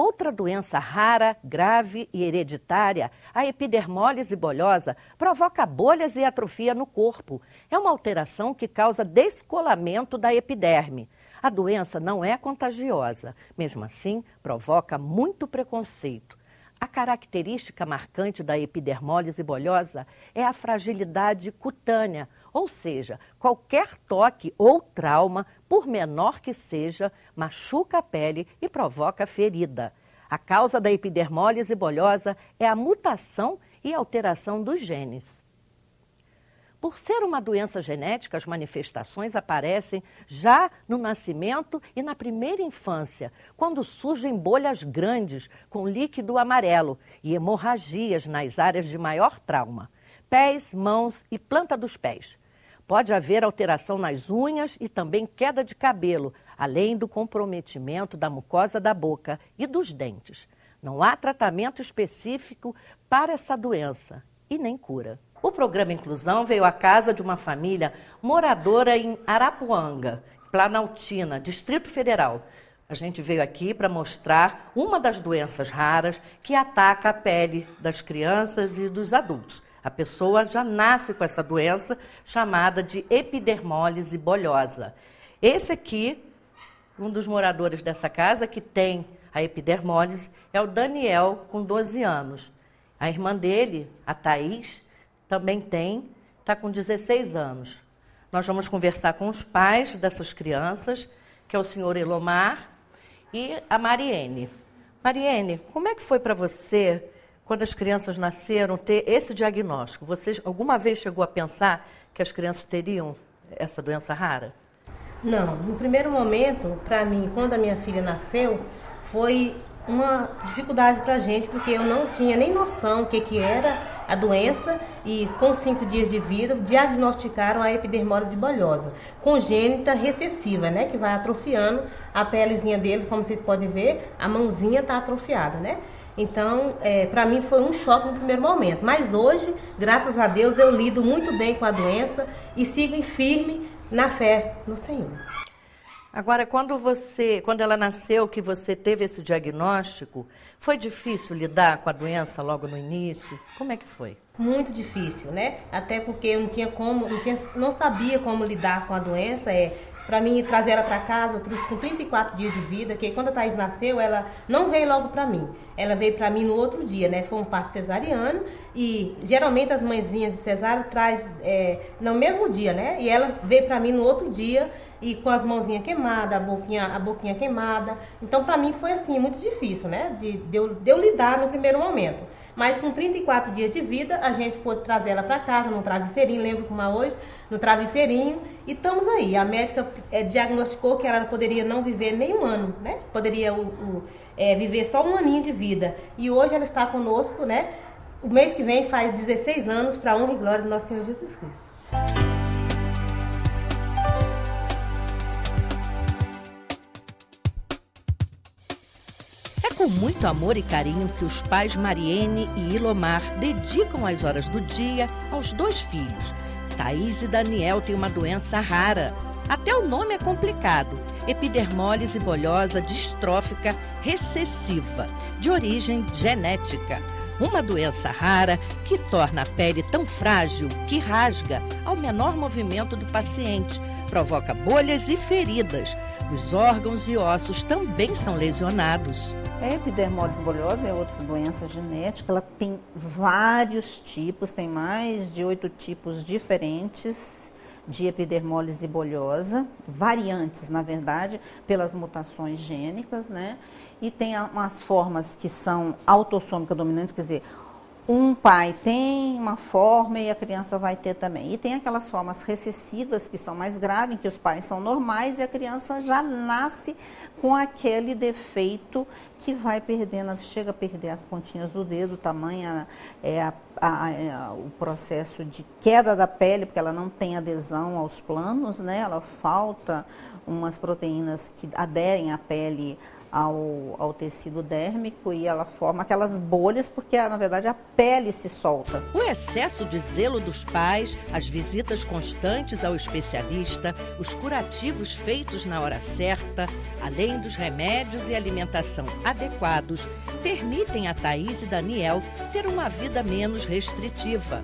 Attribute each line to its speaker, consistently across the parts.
Speaker 1: Outra doença rara, grave e hereditária, a epidermólise bulhosa, provoca bolhas e atrofia no corpo. É uma alteração que causa descolamento da epiderme. A doença não é contagiosa, mesmo assim, provoca muito preconceito. A característica marcante da epidermólise bulhosa é a fragilidade cutânea, ou seja, qualquer toque ou trauma, por menor que seja, machuca a pele e provoca ferida. A causa da epidermólise bulhosa é a mutação e alteração dos genes. Por ser uma doença genética, as manifestações aparecem já no nascimento e na primeira infância, quando surgem bolhas grandes com líquido amarelo e hemorragias nas áreas de maior trauma, pés, mãos e planta dos pés. Pode haver alteração nas unhas e também queda de cabelo, além do comprometimento da mucosa da boca e dos dentes. Não há tratamento específico para essa doença e nem cura. O programa Inclusão veio à casa de uma família moradora em Arapuanga, Planaltina, Distrito Federal. A gente veio aqui para mostrar uma das doenças raras que ataca a pele das crianças e dos adultos. A pessoa já nasce com essa doença chamada de epidermólise bulhosa. Esse aqui, um dos moradores dessa casa que tem a epidermólise, é o Daniel, com 12 anos. A irmã dele, a Thaís, também está com 16 anos. Nós vamos conversar com os pais dessas crianças, que é o senhor Elomar e a Mariene. Mariene, como é que foi para você, quando as crianças nasceram, ter esse diagnóstico? Você alguma vez chegou a pensar que as crianças teriam essa doença rara?
Speaker 2: Não, no primeiro momento, para mim, quando a minha filha nasceu, foi uma dificuldade para a gente, porque eu não tinha nem noção o que era a doença e com 5 dias de vida diagnosticaram a epidermólise bulhosa, congênita recessiva, né, que vai atrofiando a pelezinha dele, como vocês podem ver, a mãozinha está atrofiada, né? Então, para mim foi um choque no primeiro momento, mas hoje, graças a Deus, eu lido muito bem com a doença e sigo firme na fé no Senhor.
Speaker 1: Agora, quando ela nasceu, que você teve esse diagnóstico, foi difícil lidar com a doença logo no início? Como é que foi?
Speaker 2: Muito difícil, né? Até porque eu não sabia como lidar com a doença. Para mim, trazer ela para casa, eu trouxe com 34 dias de vida, que quando a Thaís nasceu, ela não veio logo para mim. Ela veio para mim no outro dia, né? Foi um parto cesariano e geralmente as mãezinhas de cesárea traz no mesmo dia, né? E ela veio para mim no outro dia e com as mãozinhas queimadas, a boquinha queimada. Então, para mim foi assim, muito difícil, né? De eu lidar no primeiro momento. Mas com 34 dias de vida, a gente pôde trazer ela para casa, num travesseirinho, lembro como é hoje, no travesseirinho, e estamos aí. A médica diagnosticou que ela poderia não viver nem um ano, né? Poderia viver só um aninho de vida. E hoje ela está conosco, né? O mês que vem faz 16 anos, para a honra e glória do nosso Senhor Jesus Cristo.
Speaker 1: Com muito amor e carinho que os pais Mariene e Ilomar dedicam as horas do dia aos 2 filhos. Thaís e Daniel têm uma doença rara. Até o nome é complicado. Epidermólise bulhosa distrófica recessiva, de origem genética. Uma doença rara que torna a pele tão frágil que rasga ao menor movimento do paciente, provoca bolhas e feridas. Os órgãos e ossos também são lesionados.
Speaker 3: A epidermólise bulhosa é outra doença genética, ela tem vários tipos, tem mais de 8 tipos diferentes de epidermólise bulhosa, variantes, na verdade, pelas mutações gênicas, né? E tem umas formas que são autossômicas dominantes, quer dizer, um pai tem uma forma e a criança vai ter também. E tem aquelas formas recessivas que são mais graves, em que os pais são normais e a criança já nasce com aquele defeito que vai perdendo, chega a perder as pontinhas do dedo, o tamanho, o processo de queda da pele, porque ela não tem adesão aos planos, né? Ela falta umas proteínas que aderem à pele ao tecido dérmico e ela forma aquelas bolhas porque, na verdade, a pele se solta.
Speaker 1: O excesso de zelo dos pais, as visitas constantes ao especialista, os curativos feitos na hora certa, além dos remédios e alimentação adequados, permitem a Thaís e Daniel ter uma vida menos restritiva.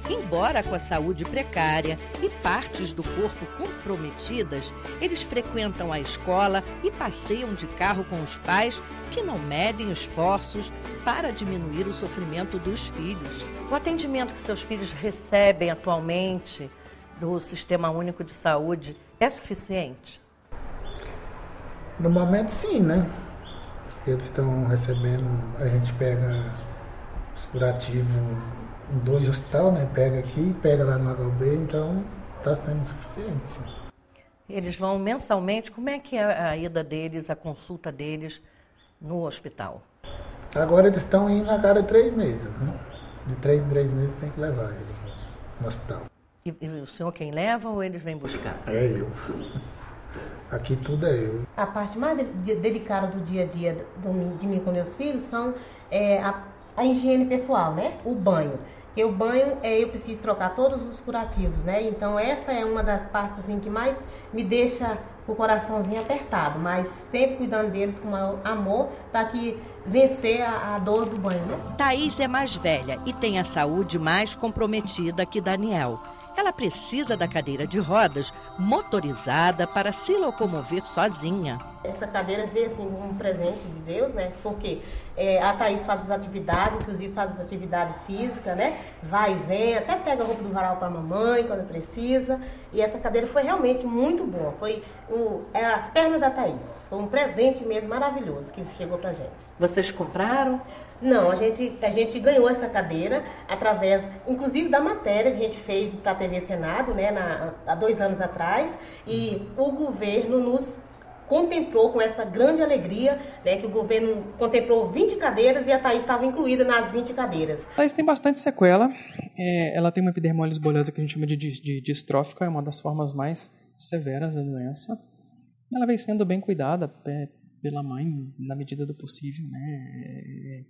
Speaker 1: Embora com a saúde precária e partes do corpo comprometidas, eles frequentam a escola e passeiam de carro com os pais que não medem esforços para diminuir o sofrimento dos filhos. O atendimento que seus filhos recebem atualmente do Sistema Único de Saúde é suficiente?
Speaker 4: No momento, sim, né? Eles estão recebendo, a gente pega os curativos em 2 hospitais, né? Pega aqui, pega lá no HUB, então está sendo suficiente, sim.
Speaker 1: Eles vão mensalmente, como é que é a ida deles, a consulta deles no hospital?
Speaker 4: Agora eles estão indo a cada 3 meses, né? De 3 em 3 meses tem que levar eles no hospital.
Speaker 1: E o senhor quem leva ou eles vêm buscar?
Speaker 4: É eu. Aqui tudo é eu.
Speaker 2: A parte mais delicada do dia a dia de mim com meus filhos são a higiene pessoal, né? O banho. Porque o banho, eu preciso trocar todos os curativos, né? Então essa é uma das partes assim, que mais me deixa o coraçãozinho apertado, mas sempre cuidando deles com amor para que vencer a dor do banho, né?
Speaker 1: Thaís é mais velha e tem a saúde mais comprometida que Daniel. Ela precisa da cadeira de rodas motorizada para se locomover sozinha.
Speaker 2: Essa cadeira veio assim como um presente de Deus, né? Porque a Thaís faz as atividades, inclusive faz as atividades físicas, né? Vai e vem, até pega a roupa do varal para a mamãe quando precisa. E essa cadeira foi realmente muito boa. Foi as pernas da Thaís. Foi um presente mesmo maravilhoso que chegou pra gente.
Speaker 1: Vocês compraram?
Speaker 2: Não, a gente ganhou essa cadeira através, inclusive, da matéria que a gente fez para a TV Senado, né, há 2 anos atrás, e o governo nos contemplou com essa grande alegria, né, que o governo contemplou 20 cadeiras e a Thaís estava incluída nas 20 cadeiras.
Speaker 5: A Thaís tem bastante sequela, ela tem uma epidermólise bolhosa que a gente chama de distrófica, é uma das formas mais severas da doença. Ela vem sendo bem cuidada pela mãe, na medida do possível, né.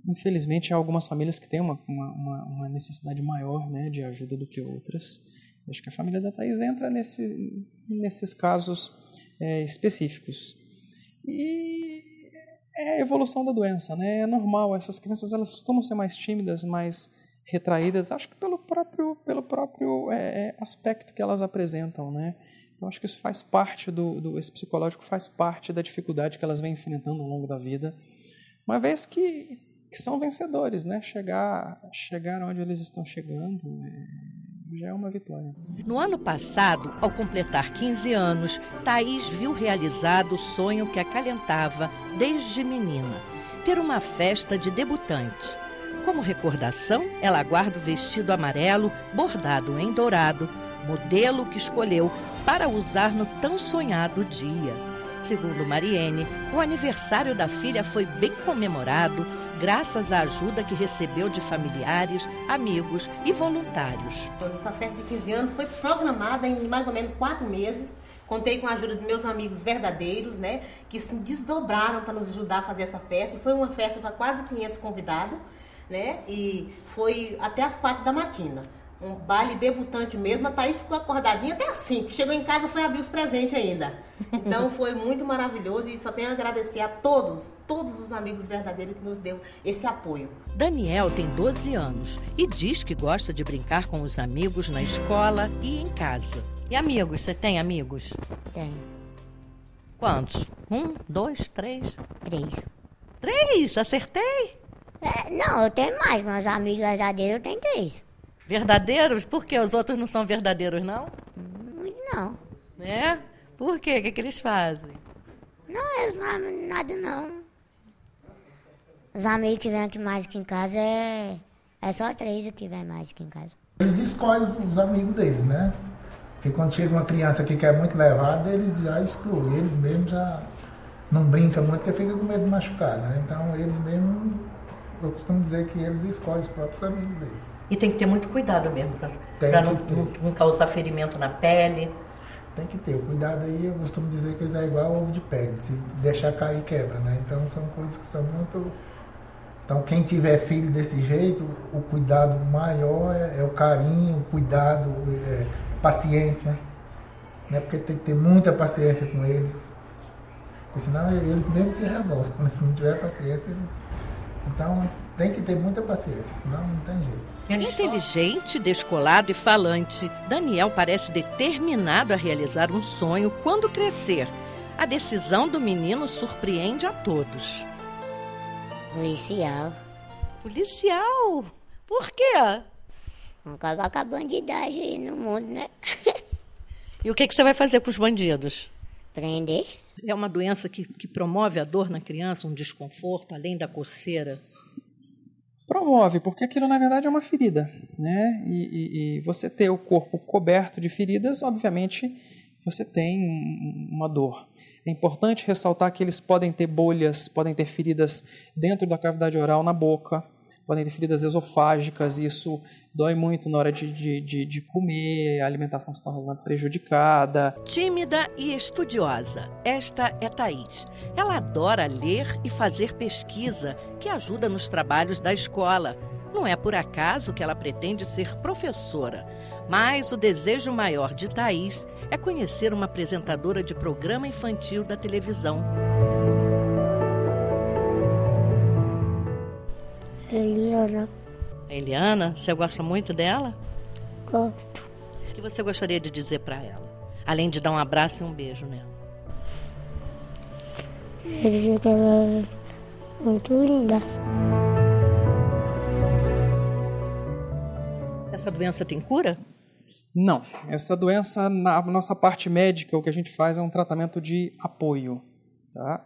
Speaker 5: Infelizmente, há algumas famílias que têm uma necessidade maior, né, de ajuda do que outras. Acho que a família da Thaís entra nesses casos específicos. E é a evolução da doença, né? É normal, essas crianças elas costumam ser mais tímidas, mais retraídas, acho que pelo próprio aspecto que elas apresentam, né? Então, acho que isso faz parte esse psicológico faz parte da dificuldade que elas vêm enfrentando ao longo da vida, uma vez que são vencedores, né? Chegar onde eles estão chegando já é uma vitória.
Speaker 1: No ano passado, ao completar 15 anos, Thaís viu realizado o sonho que acalentava desde menina, ter uma festa de debutante. Como recordação, ela guarda o vestido amarelo bordado em dourado, modelo que escolheu para usar no tão sonhado dia. Segundo Mariene, o aniversário da filha foi bem comemorado graças à ajuda que recebeu de familiares, amigos e voluntários.
Speaker 2: Essa festa de 15 anos foi programada em mais ou menos 4 meses. Contei com a ajuda de meus amigos verdadeiros, né, que se desdobraram para nos ajudar a fazer essa festa. E foi uma festa para quase 500 convidados, né, e foi até as 4 da matina. Um baile debutante mesmo, a Thaís ficou acordadinha até às 5. Chegou em casa, foi abrir os presentes ainda. Então foi muito maravilhoso e só tenho a agradecer a todos os amigos verdadeiros que nos deu esse apoio.
Speaker 1: Daniel tem 12 anos e diz que gosta de brincar com os amigos na escola e em casa. E amigos, você tem amigos?
Speaker 6: Tenho.
Speaker 1: Quantos? 1, 2, 3?
Speaker 6: 3.
Speaker 1: 3? Acertei?
Speaker 6: Não, eu tenho mais, mas amigos verdadeiros eu tenho 3.
Speaker 1: Verdadeiros? Por que os outros não são verdadeiros, não?
Speaker 6: Não.
Speaker 1: É? Por quê? O que eles fazem?
Speaker 6: Não, eles não amam nada, não. Os amigos que vêm aqui mais aqui em casa é só 3 que vêm mais aqui em casa.
Speaker 4: Eles escolhem os amigos deles, né? Porque quando chega uma criança que quer muito levada, eles já excluem. Eles mesmos já não brincam muito porque fica com medo de machucar, né? Então eles mesmos, eu costumo dizer que eles escolhem os próprios amigos deles.
Speaker 1: E tem que ter muito cuidado mesmo para não causar ferimento na pele.
Speaker 4: tem que ter. O cuidado aí, eu costumo dizer que isso é igual ovo de pele. Se deixar cair, quebra, né? Então são coisas que são muito... Então quem tiver filho desse jeito, o cuidado maior é o carinho, o cuidado, paciência. Né? Porque tem que ter muita paciência com eles. Porque senão eles mesmo se revoltam. Né? Se não tiver paciência, eles... Então tem que ter muita paciência, senão não tem jeito.
Speaker 1: Inteligente, descolado e falante, Daniel parece determinado a realizar um sonho quando crescer. A decisão do menino surpreende a todos.
Speaker 6: Policial.
Speaker 1: Policial? Por quê?
Speaker 6: Vamos acabar com a bandidagem aí no mundo, né?
Speaker 1: E o que você vai fazer com os bandidos?
Speaker 6: Prender.
Speaker 1: É uma doença que promove a dor na criança, um desconforto, além da coceira?
Speaker 5: Promove, porque aquilo na verdade é uma ferida, né? E você ter o corpo coberto de feridas, obviamente você tem uma dor. É importante ressaltar que eles podem ter bolhas, podem ter feridas dentro da cavidade oral na boca, podem ter feridas esofágicas, e isso dói muito na hora de comer, a alimentação se torna prejudicada.
Speaker 1: Tímida e estudiosa, esta é Thaís. Ela adora ler e fazer pesquisa, que ajuda nos trabalhos da escola. Não é por acaso que ela pretende ser professora, mas o desejo maior de Thaís é conhecer uma apresentadora de programa infantil da televisão.
Speaker 6: Eliana.
Speaker 1: Eliana, você gosta muito dela?
Speaker 6: Gosto.
Speaker 1: O que você gostaria de dizer para ela? Além de dar um abraço e um beijo nela.
Speaker 6: Quer dizer que ela é muito linda.
Speaker 1: Essa doença tem cura?
Speaker 5: Não. Essa doença, na nossa parte médica, o que a gente faz é um tratamento de apoio. Tá?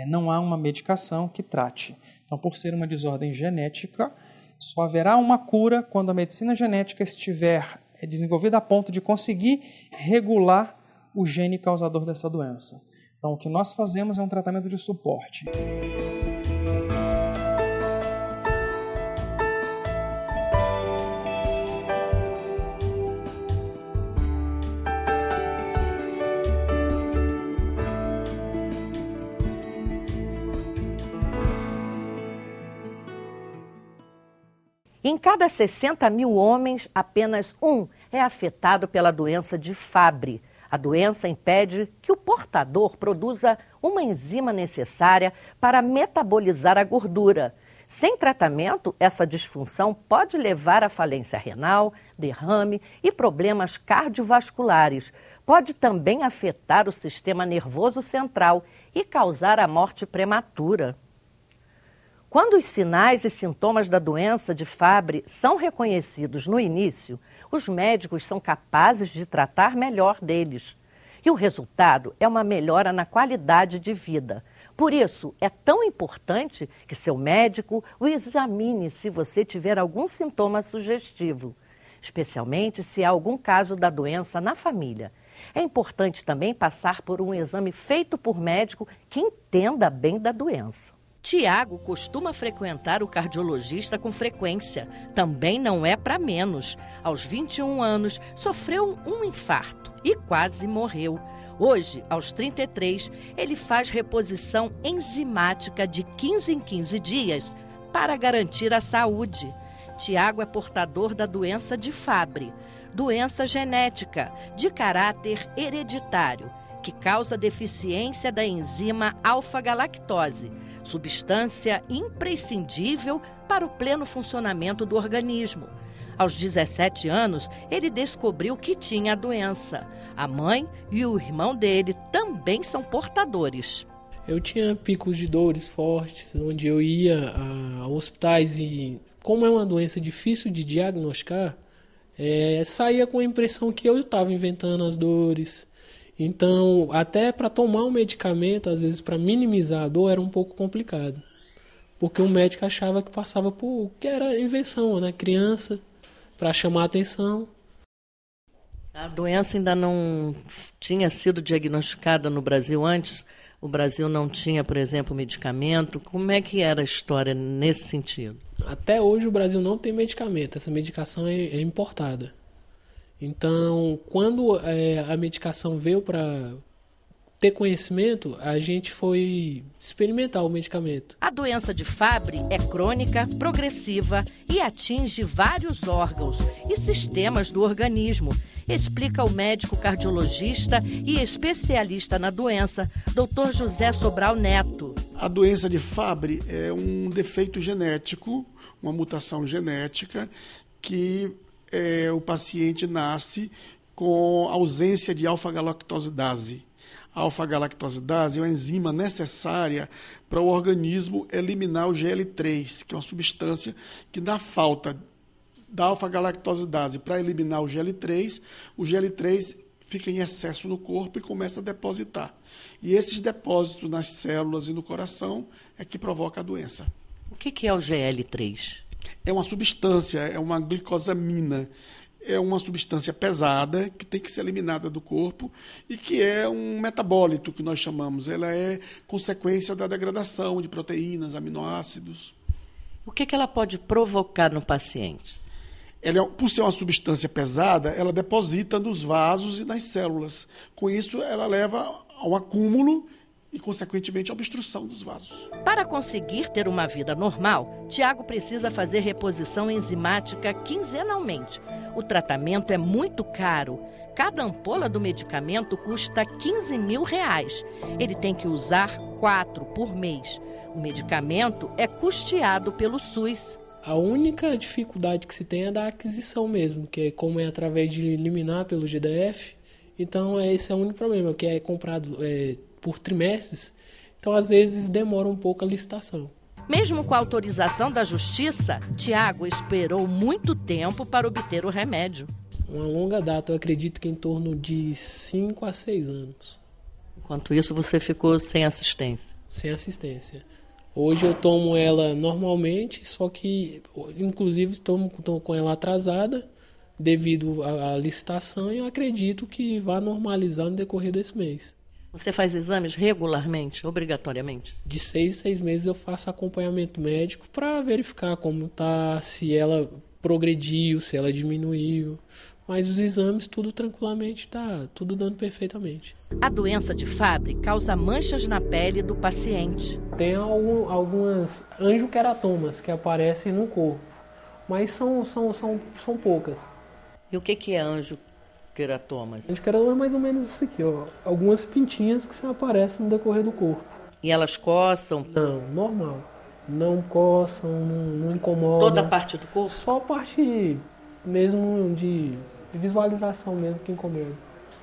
Speaker 5: Não há uma medicação que trate. Então, por ser uma desordem genética, só haverá uma cura quando a medicina genética estiver desenvolvida a ponto de conseguir regular o gene causador dessa doença. Então, o que nós fazemos é um tratamento de suporte.
Speaker 1: Em cada 60 mil homens, apenas um é afetado pela doença de Fabry. A doença impede que o portador produza uma enzima necessária para metabolizar a gordura. Sem tratamento, essa disfunção pode levar à falência renal, derrame e problemas cardiovasculares. Pode também afetar o sistema nervoso central e causar a morte prematura. Quando os sinais e sintomas da doença de Fabry são reconhecidos no início, os médicos são capazes de tratar melhor deles. E o resultado é uma melhora na qualidade de vida. Por isso, é tão importante que seu médico o examine se você tiver algum sintoma sugestivo, especialmente se há algum caso da doença na família. É importante também passar por um exame feito por médico que entenda bem da doença. Tiago costuma frequentar o cardiologista com frequência. Também não é para menos. Aos 21 anos, sofreu um infarto e quase morreu. Hoje, aos 33, ele faz reposição enzimática de 15 em 15 dias para garantir a saúde. Tiago é portador da doença de Fabry, doença genética de caráter hereditário, que causa deficiência da enzima alfa-galactose, substância imprescindível para o pleno funcionamento do organismo. Aos 17 anos, ele descobriu que tinha a doença. A mãe e o irmão dele também são portadores.
Speaker 7: Eu tinha picos de dores fortes, onde eu ia a hospitais e, como é uma doença difícil de diagnosticar, saía com a impressão que eu estava inventando as dores. Então, até para tomar um medicamento, às vezes para minimizar a dor, era um pouco complicado. Porque o médico achava que passava por que era invenção, né? Criança, para chamar a atenção.
Speaker 1: A doença ainda não tinha sido diagnosticada no Brasil antes? O Brasil não tinha, por exemplo, medicamento? Como é que era a história nesse sentido?
Speaker 7: Até hoje o Brasil não tem medicamento. Essa medicação é importada. Então, quando a medicação veio para ter conhecimento, a gente foi experimentar o medicamento.
Speaker 1: A doença de Fabry é crônica, progressiva e atinge vários órgãos e sistemas do organismo, explica o médico cardiologista e especialista na doença, Dr. José Sobral Neto.
Speaker 8: A doença de Fabry é um defeito genético, uma mutação genética que o paciente nasce com ausência de alfa-galactosidase. A alfa-galactosidase é uma enzima necessária para o organismo eliminar o GL3, que é uma substância que, na falta da alfa-galactosidase para eliminar o GL3 fica em excesso no corpo e começa a depositar. E esses depósitos nas células e no coração é que provoca a doença.
Speaker 1: O que é o GL3?
Speaker 8: É uma substância, é uma glicosamina. É uma substância pesada que tem que ser eliminada do corpo e que é um metabólito, que nós chamamos. Ela é consequência da degradação de proteínas, aminoácidos.
Speaker 1: O que ela pode provocar no paciente?
Speaker 8: Ela, por ser uma substância pesada, ela deposita nos vasos e nas células. Com isso, ela leva a um acúmulo e, consequentemente, a obstrução dos vasos.
Speaker 1: Para conseguir ter uma vida normal, Tiago precisa fazer reposição enzimática quinzenalmente. O tratamento é muito caro. Cada ampola do medicamento custa R$15 mil. Ele tem que usar 4 por mês. O medicamento é custeado pelo SUS.
Speaker 7: A única dificuldade que se tem é da aquisição mesmo, que é como é através de liminar pelo GDF. Então, esse é o único problema, que é comprado por trimestres. Então, às vezes, demora um pouco a licitação.
Speaker 1: Mesmo com a autorização da Justiça, Tiago esperou muito tempo para obter o remédio.
Speaker 7: Uma longa data, eu acredito que em torno de 5 a 6 anos.
Speaker 1: Enquanto isso, você ficou sem assistência?
Speaker 7: Sem assistência. Hoje eu tomo ela normalmente, só que, inclusive, estou com ela atrasada devido à licitação e eu acredito que vai normalizar no decorrer desse mês.
Speaker 1: Você faz exames regularmente, obrigatoriamente?
Speaker 7: De 6 em 6 meses eu faço acompanhamento médico para verificar como está, se ela progrediu, se ela diminuiu. Mas os exames, tudo tranquilamente, está tudo dando perfeitamente.
Speaker 1: A doença de Fabry causa manchas na pele do paciente.
Speaker 7: Tem algumas angioqueratomas que aparecem no corpo, mas são poucas.
Speaker 1: E o que é angioqueratomas?
Speaker 7: Angioqueratoma é mais ou menos isso aqui, ó. Algumas pintinhas que se aparecem no decorrer do corpo.
Speaker 1: E elas coçam?
Speaker 7: Não, normal. Não coçam, não incomodam.
Speaker 1: Toda a parte do corpo?
Speaker 7: Só a parte mesmo de visualização mesmo que incomoda.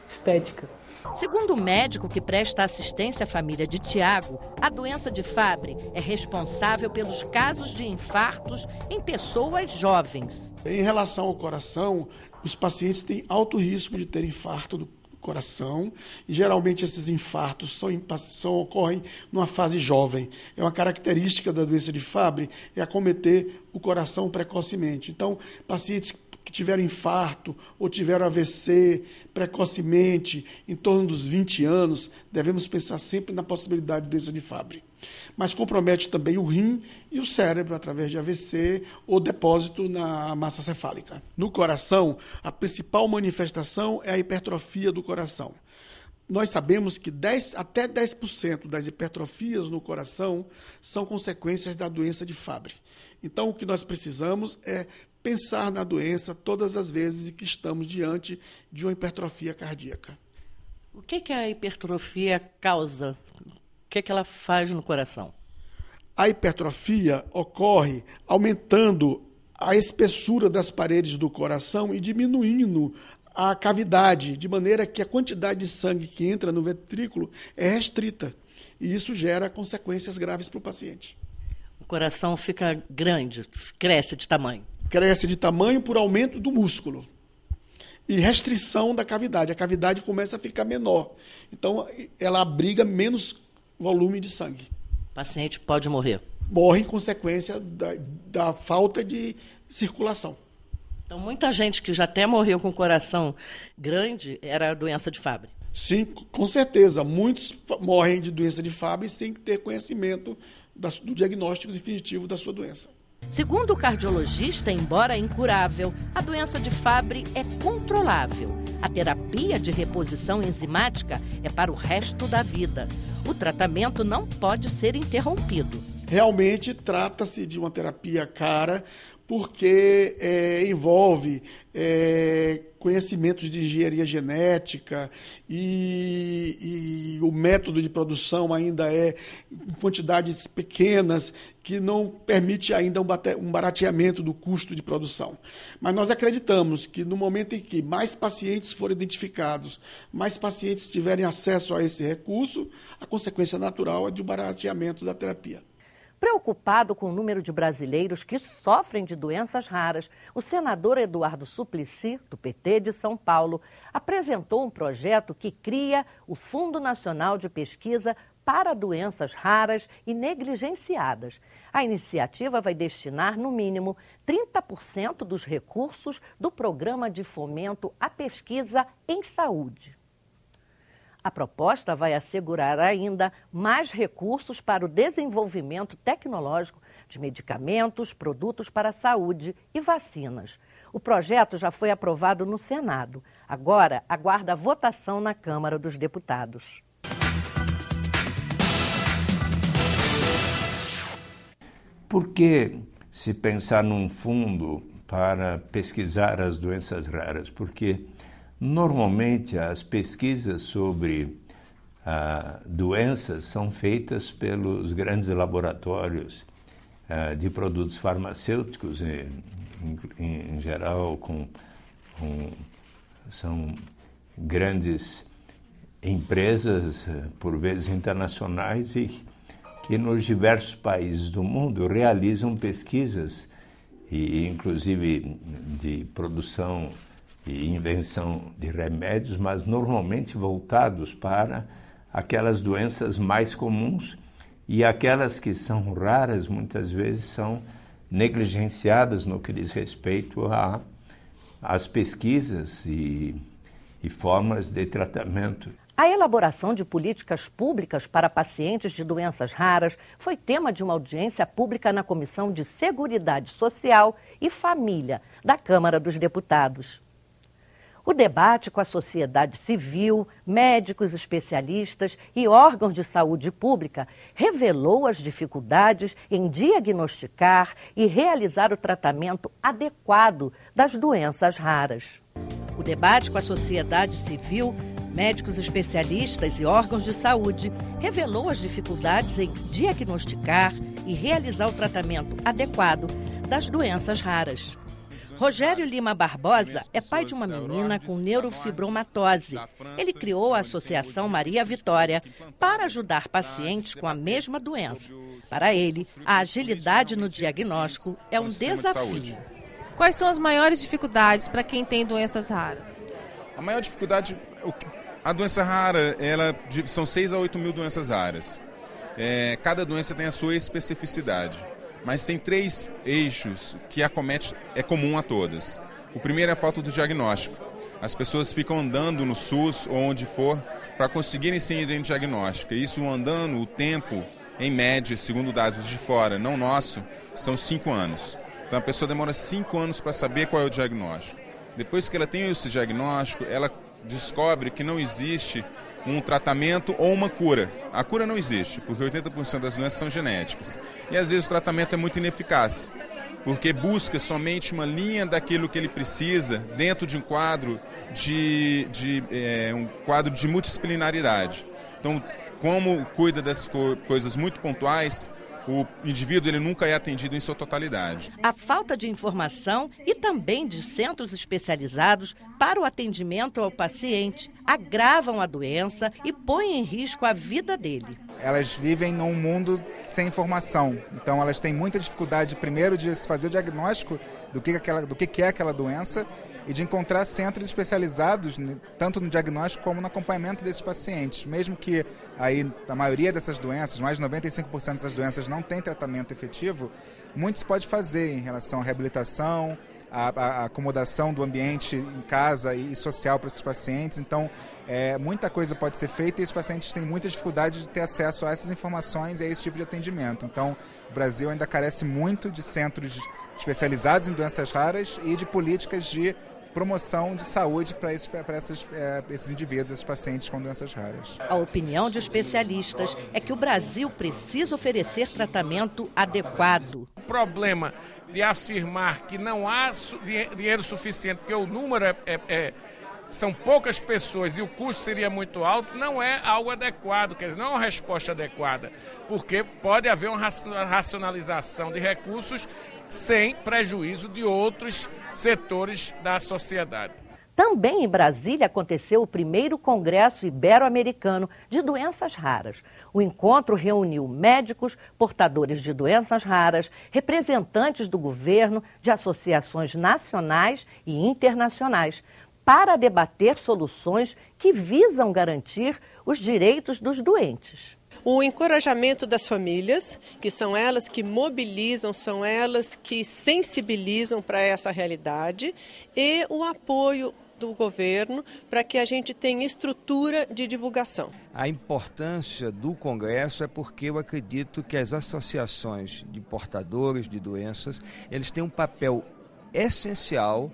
Speaker 7: Estética.
Speaker 1: Segundo o médico que presta assistência à família de Tiago, a doença de Fabry é responsável pelos casos de infartos em pessoas jovens.
Speaker 8: Em relação ao coração, os pacientes têm alto risco de ter infarto do coração e geralmente esses infartos ocorrem numa fase jovem. É uma característica da doença de Fabry é acometer o coração precocemente. Então, pacientes que tiveram infarto ou tiveram AVC precocemente, em torno dos 20 anos, devemos pensar sempre na possibilidade de doença de Fabry. Mas compromete também o rim e o cérebro através de AVC ou depósito na massa cefálica. No coração, a principal manifestação é a hipertrofia do coração. Nós sabemos que até 10% das hipertrofias no coração são consequências da doença de Fabry. Então, o que nós precisamos é pensar na doença todas as vezes que estamos diante de uma hipertrofia cardíaca.
Speaker 1: O que a hipertrofia causa? O que ela faz no coração?
Speaker 8: A hipertrofia ocorre aumentando a espessura das paredes do coração e diminuindo a cavidade, de maneira que a quantidade de sangue que entra no ventrículo é restrita. E isso gera consequências graves para o paciente.
Speaker 1: O coração fica grande, cresce de tamanho.
Speaker 8: Cresce de tamanho por aumento do músculo e restrição da cavidade. A cavidade começa a ficar menor. Então, ela abriga menos volume de sangue.
Speaker 1: O paciente pode morrer.
Speaker 8: Morre em consequência da falta de circulação.
Speaker 1: Então, muita gente que já até morreu com o coração grande era a doença de Fabry.
Speaker 8: Sim, com certeza. Muitos morrem de doença de Fabry sem ter conhecimento do diagnóstico definitivo da sua doença.
Speaker 1: Segundo o cardiologista, embora incurável, a doença de Fabry é controlável. A terapia de reposição enzimática é para o resto da vida. O tratamento não pode ser interrompido.
Speaker 8: Realmente trata-se de uma terapia cara, porque envolve conhecimentos de engenharia genética e o método de produção ainda é em quantidades pequenas, que não permite ainda um barateamento do custo de produção. Mas nós acreditamos que no momento em que mais pacientes forem identificados, mais pacientes tiverem acesso a esse recurso, a consequência natural é de um barateamento da terapia.
Speaker 1: Preocupado com o número de brasileiros que sofrem de doenças raras, o senador Eduardo Suplicy, do PT de São Paulo, apresentou um projeto que cria o Fundo Nacional de Pesquisa para Doenças Raras e Negligenciadas. A iniciativa vai destinar, no mínimo, 30% dos recursos do Programa de Fomento à Pesquisa em Saúde. A proposta vai assegurar ainda mais recursos para o desenvolvimento tecnológico de medicamentos, produtos para a saúde e vacinas. O projeto já foi aprovado no Senado. Agora, aguarda a votação na Câmara dos Deputados.
Speaker 9: Por que se pensar num fundo para pesquisar as doenças raras? Porque normalmente as pesquisas sobre doenças são feitas pelos grandes laboratórios de produtos farmacêuticos, em geral são grandes empresas, por vezes internacionais, e que nos diversos países do mundo realizam pesquisas, e inclusive de produção e invenção de remédios, mas normalmente voltados para aquelas doenças mais comuns, e aquelas que são raras muitas vezes são negligenciadas no que diz respeito às pesquisas e formas de tratamento.
Speaker 1: A elaboração de políticas públicas para pacientes de doenças raras foi tema de uma audiência pública na Comissão de Seguridade Social e Família da Câmara dos Deputados. O debate com a sociedade civil, médicos especialistas e órgãos de saúde pública revelou as dificuldades em diagnosticar e realizar o tratamento adequado das doenças raras. O debate com a sociedade civil, médicos especialistas e órgãos de saúde revelou as dificuldades em diagnosticar e realizar o tratamento adequado das doenças raras. Rogério Lima Barbosa é pai de uma menina com neurofibromatose. Ele criou a Associação Maria Vitória para ajudar pacientes com a mesma doença. Para ele, a agilidade no diagnóstico é um desafio.
Speaker 10: Quais são as maiores dificuldades para quem tem doenças raras?
Speaker 11: A maior dificuldade, a doença rara, são 6 a 8 mil doenças raras. Cada doença tem a sua especificidade. Mas tem 3 eixos que é comum a todas. O primeiro é a falta do diagnóstico. As pessoas ficam andando no SUS ou onde for para conseguirem ser em diagnóstico. E isso andando, o tempo, em média, segundo dados de fora, não nosso, são 5 anos. Então a pessoa demora 5 anos para saber qual é o diagnóstico. Depois que ela tem esse diagnóstico, ela descobre que não existe um tratamento ou uma cura. A cura não existe, porque 80% das doenças são genéticas. E às vezes o tratamento é muito ineficaz, porque busca somente uma linha daquilo que ele precisa dentro de um quadro de multidisciplinaridade. Então, como cuida das coisas muito pontuais, o indivíduo ele nunca é atendido em sua totalidade.
Speaker 1: A falta de informação e também de centros especializados para o atendimento ao paciente agravam a doença e põem em risco a vida dele.
Speaker 12: Elas vivem num mundo sem informação, então elas têm muita dificuldade, primeiro, de se fazer o diagnóstico do que é aquela doença e de encontrar centros especializados, tanto no diagnóstico como no acompanhamento desses pacientes. Mesmo que aí a maioria dessas doenças, mais de 95% dessas doenças não tem tratamento efetivo, muito se pode fazer em relação à reabilitação, a acomodação do ambiente em casa e social para esses pacientes. Então, muita coisa pode ser feita e esses pacientes têm muita dificuldade de ter acesso a essas informações e a esse tipo de atendimento. Então, o Brasil ainda carece muito de centros especializados em doenças raras e de políticas de promoção de saúde para esses indivíduos, esses pacientes com doenças raras.
Speaker 1: A opinião de especialistas é que o Brasil precisa oferecer tratamento adequado.
Speaker 13: O problema de afirmar que não há dinheiro suficiente, porque o número são poucas pessoas e o custo seria muito alto, não é algo adequado, quer dizer, não é uma resposta adequada, porque pode haver uma racionalização de recursos sem prejuízo de outros setores da sociedade.
Speaker 1: Também em Brasília aconteceu o primeiro Congresso Ibero-Americano de Doenças Raras. O encontro reuniu médicos, portadores de doenças raras, representantes do governo, de associações nacionais e internacionais, para debater soluções que visam garantir os direitos dos doentes.
Speaker 14: O encorajamento das famílias, que são elas que mobilizam, são elas que sensibilizam para essa realidade, e o apoio do governo para que a gente tenha estrutura de divulgação.
Speaker 15: A importância do Congresso é porque eu acredito que as associações de portadores de doenças, eles têm um papel essencial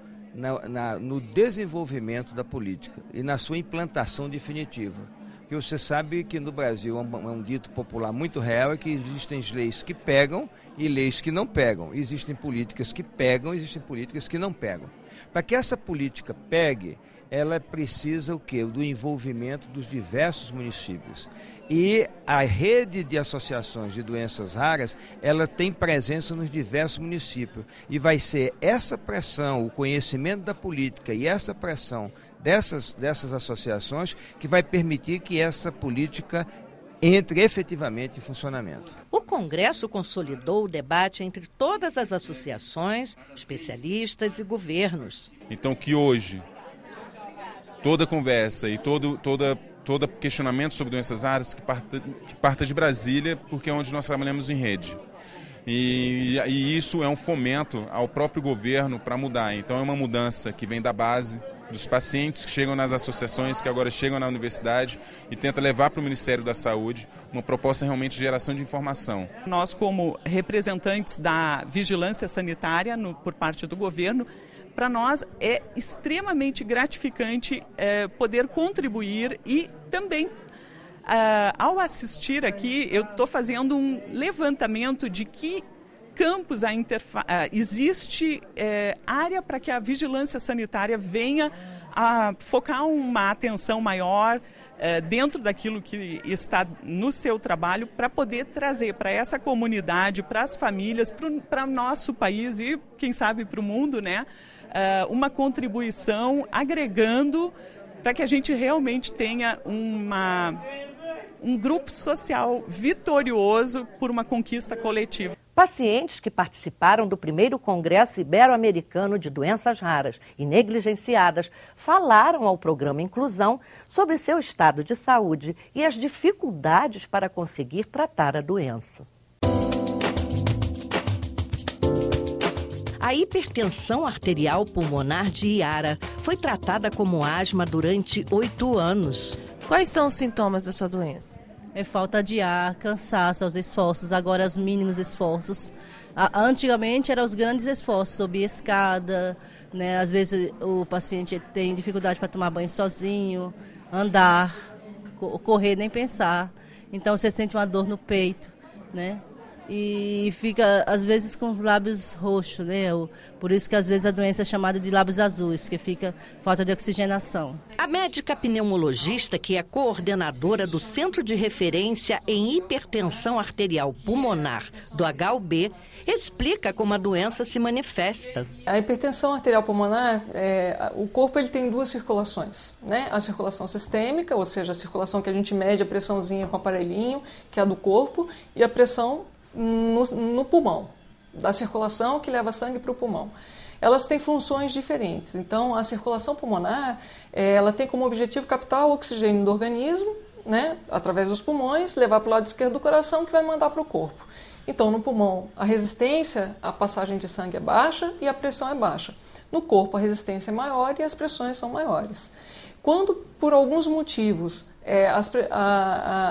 Speaker 15: no desenvolvimento da política e na sua implantação definitiva. Porque você sabe que no Brasil é um dito popular muito real, é que existem leis que pegam e leis que não pegam. Existem políticas que pegam e existem políticas que não pegam. Para que essa política pegue, ela precisa o quê? Do envolvimento dos diversos municípios. E a rede de associações de doenças raras, ela tem presença nos diversos municípios. E vai ser essa pressão, o conhecimento da política e essa pressão dessas associações que vai permitir que essa política entre efetivamente em funcionamento.
Speaker 1: O Congresso consolidou o debate entre todas as associações, especialistas e governos.
Speaker 11: Então que hoje toda conversa e todo questionamento sobre doenças raras que parta de Brasília, porque é onde nós trabalhamos em rede. E isso é um fomento ao próprio governo para mudar. Então é uma mudança que vem da base, dos pacientes que chegam nas associações, que agora chegam na universidade e tenta levar para o Ministério da Saúde uma proposta realmente de geração de informação.
Speaker 16: Nós, como representantes da vigilância sanitária por parte do governo, para nós é extremamente gratificante poder contribuir e também, ao assistir aqui, eu estou fazendo um levantamento de que campos existe área para que a vigilância sanitária venha a focar uma atenção maior dentro daquilo que está no seu trabalho para poder trazer para essa comunidade, para as famílias, para o nosso país e, quem sabe, para o mundo, né? Uma contribuição agregando para que a gente realmente tenha um grupo social vitorioso por uma conquista coletiva.
Speaker 1: Pacientes que participaram do primeiro Congresso Ibero-Americano de Doenças Raras e Negligenciadas falaram ao programa Inclusão sobre seu estado de saúde e as dificuldades para conseguir tratar a doença. A hipertensão arterial pulmonar de Yara foi tratada como asma durante 8 anos.
Speaker 10: Quais são os sintomas da sua doença?
Speaker 2: É falta de ar, cansaço aos esforços, agora os mínimos esforços. Antigamente eram os grandes esforços, subir escada, né? Às vezes o paciente tem dificuldade para tomar banho sozinho, andar, correr, nem pensar. Então você sente uma dor no peito, né? E fica, às vezes, com os lábios roxos, né? Por isso que, às vezes, a doença é chamada de lábios azuis, que fica falta de oxigenação.
Speaker 1: A médica pneumologista, que é coordenadora do Centro de Referência em Hipertensão Arterial Pulmonar do HUB, explica como a doença se manifesta.
Speaker 17: A hipertensão arterial pulmonar, o corpo ele tem 2 circulações, né? A circulação sistêmica, ou seja, a circulação que a gente mede a pressãozinha com o aparelhinho, que é a do corpo, e a pressão no pulmão, da circulação que leva sangue para o pulmão. Elas têm funções diferentes. Então, a circulação pulmonar, ela tem como objetivo captar o oxigênio do organismo né, através dos pulmões, levar para o lado esquerdo do coração, que vai mandar para o corpo. Então, no pulmão, a resistência, a passagem de sangue é baixa e a pressão é baixa. No corpo, a resistência é maior e as pressões são maiores. Quando, por alguns motivos,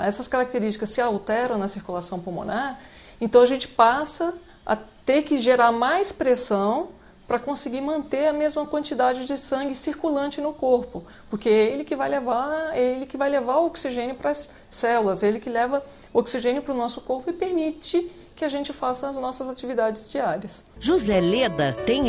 Speaker 17: essas características se alteram na circulação pulmonar, então a gente passa a ter que gerar mais pressão para conseguir manter a mesma quantidade de sangue circulante no corpo, porque é ele que vai levar o oxigênio para as células, é ele que leva o oxigênio para o nosso corpo e permite que a gente faça as nossas atividades diárias.
Speaker 1: José Leda tem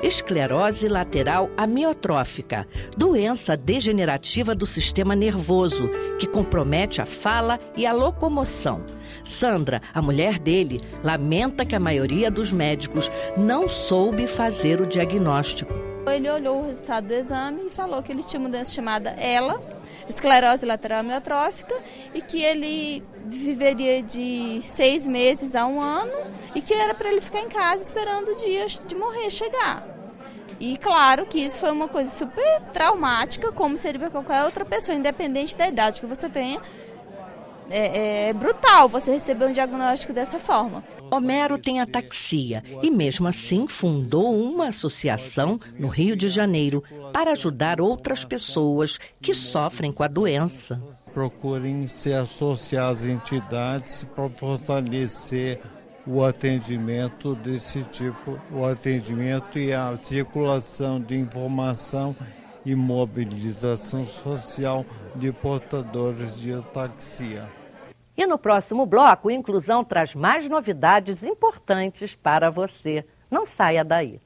Speaker 1: esclerose lateral amiotrófica, doença degenerativa do sistema nervoso, que compromete a fala e a locomoção. Sandra, a mulher dele, lamenta que a maioria dos médicos não soube fazer o diagnóstico.
Speaker 18: Ele olhou o resultado do exame e falou que ele tinha uma doença chamada ELA, esclerose lateral amiotrófica, e que ele viveria de 6 meses a 1 ano e que era para ele ficar em casa esperando o dia de morrer chegar. E claro que isso foi uma coisa super traumática, como seria para qualquer outra pessoa, independente da idade que você tenha. É brutal você receber um diagnóstico dessa forma.
Speaker 1: Homero tem ataxia e, mesmo assim, fundou uma associação no Rio de Janeiro para ajudar outras pessoas que sofrem com a doença.
Speaker 19: Procurem se associar às entidades para fortalecer o atendimento desse tipo, o atendimento e a circulação de informação e mobilização social de portadores de ataxia.
Speaker 1: E no próximo bloco, Inclusão traz mais novidades importantes para você. Não saia daí.